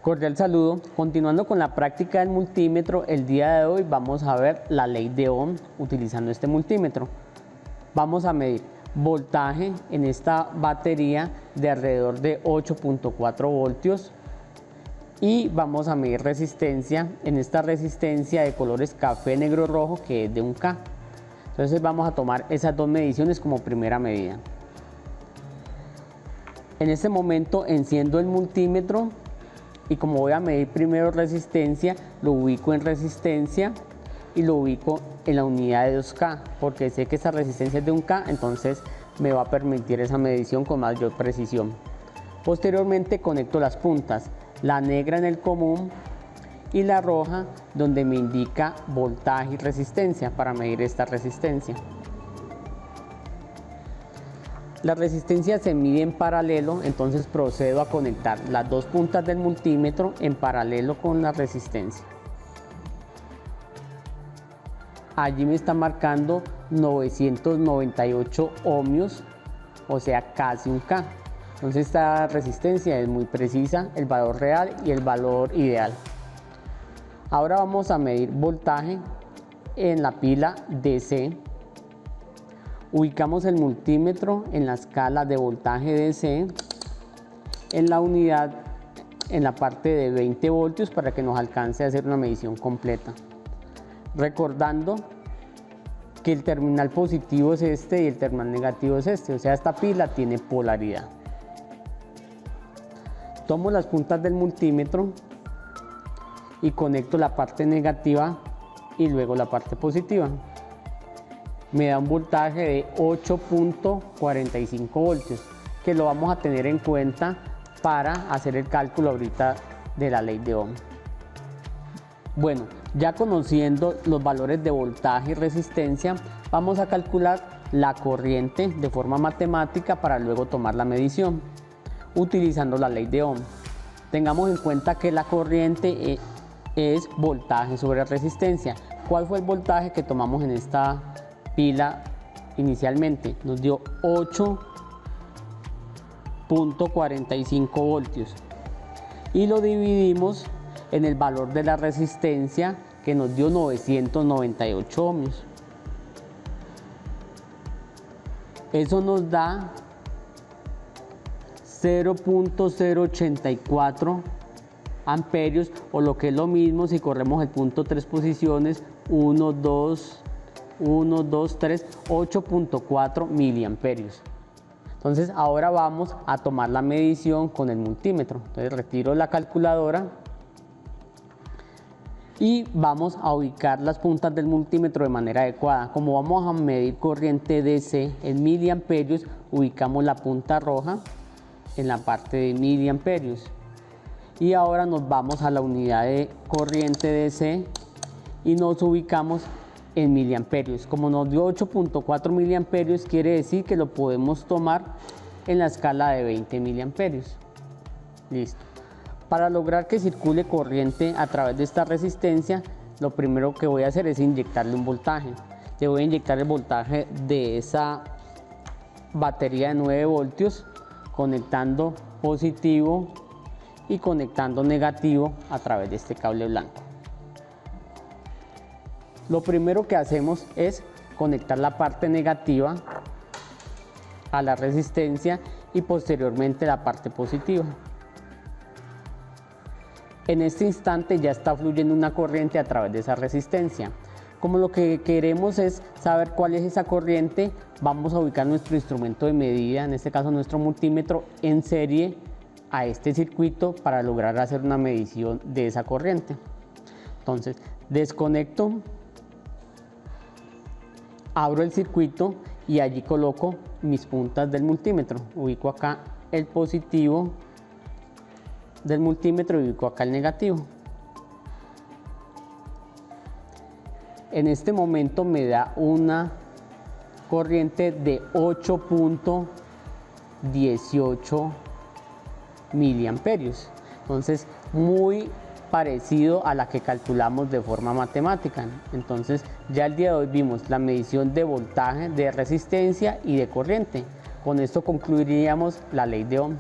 Cordial saludo. Continuando con la práctica del multímetro, el día de hoy vamos a ver la ley de Ohm utilizando este multímetro. Vamos a medir voltaje en esta batería de alrededor de 8.4 voltios y vamos a medir resistencia en esta resistencia de colores café, negro, rojo, que es de 1K. Entonces vamos a tomar esas dos mediciones como primera medida. En este momento enciendo el multímetro y como voy a medir primero resistencia, lo ubico en resistencia y lo ubico en la unidad de 2K, porque sé que esta resistencia es de 1K, entonces me va a permitir esa medición con mayor precisión. Posteriormente conecto las puntas, la negra en el común y la roja donde me indica voltaje y resistencia para medir esta resistencia. La resistencia se mide en paralelo, entonces procedo a conectar las dos puntas del multímetro en paralelo con la resistencia. Allí me está marcando 998 ohmios, o sea casi 1K. Entonces esta resistencia es muy precisa, el valor real y el valor ideal. Ahora vamos a medir voltaje en la pila DC. Ubicamos el multímetro en la escala de voltaje DC, en la unidad, en la parte de 20 voltios para que nos alcance a hacer una medición completa. Recordando que el terminal positivo es este y el terminal negativo es este, o sea, esta pila tiene polaridad. Tomo las puntas del multímetro y conecto la parte negativa y luego la parte positiva. Me da un voltaje de 8.45 voltios, que lo vamos a tener en cuenta para hacer el cálculo ahorita de la ley de Ohm. Bueno, ya conociendo los valores de voltaje y resistencia, vamos a calcular la corriente de forma matemática para luego tomar la medición, utilizando la ley de Ohm. Tengamos en cuenta que la corriente es voltaje sobre resistencia. ¿Cuál fue el voltaje que tomamos en esta pila inicialmente? Nos dio 8.45 voltios y lo dividimos en el valor de la resistencia, que nos dio 998 ohmios. Eso nos da 0.084 amperios, o lo que es lo mismo si corremos el punto 3 posiciones, 1, 2, 3, 8.4 miliamperios. Entonces ahora vamos a tomar la medición con el multímetro. Entonces retiro la calculadora y vamos a ubicar las puntas del multímetro de manera adecuada. Como vamos a medir corriente DC en miliamperios, ubicamos la punta roja en la parte de miliamperios. Y ahora nos vamos a la unidad de corriente DC y nos ubicamos en miliamperios. Como nos dio 8.4 miliamperios, quiere decir que lo podemos tomar en la escala de 20 miliamperios. Listo. Para lograr que circule corriente a través de esta resistencia, lo primero que voy a hacer es inyectarle un voltaje. Le voy a inyectar el voltaje de esa batería de 9 voltios, conectando positivo y conectando negativo a través de este cable blanco. Lo primero que hacemos es conectar la parte negativa a la resistencia y posteriormente la parte positiva. En este instante ya está fluyendo una corriente a través de esa resistencia. Como lo que queremos es saber cuál es esa corriente, vamos a ubicar nuestro instrumento de medida, en este caso nuestro multímetro, en serie a este circuito para lograr hacer una medición de esa corriente. Entonces desconecto, abro el circuito y allí coloco mis puntas del multímetro. Ubico acá el positivo del multímetro y ubico acá el negativo. En este momento me da una corriente de 8.18 miliamperios. Entonces muy parecido a la que calculamos de forma matemática. Entonces ya el día de hoy vimos la medición de voltaje, de resistencia y de corriente. Con esto concluiríamos la ley de Ohm.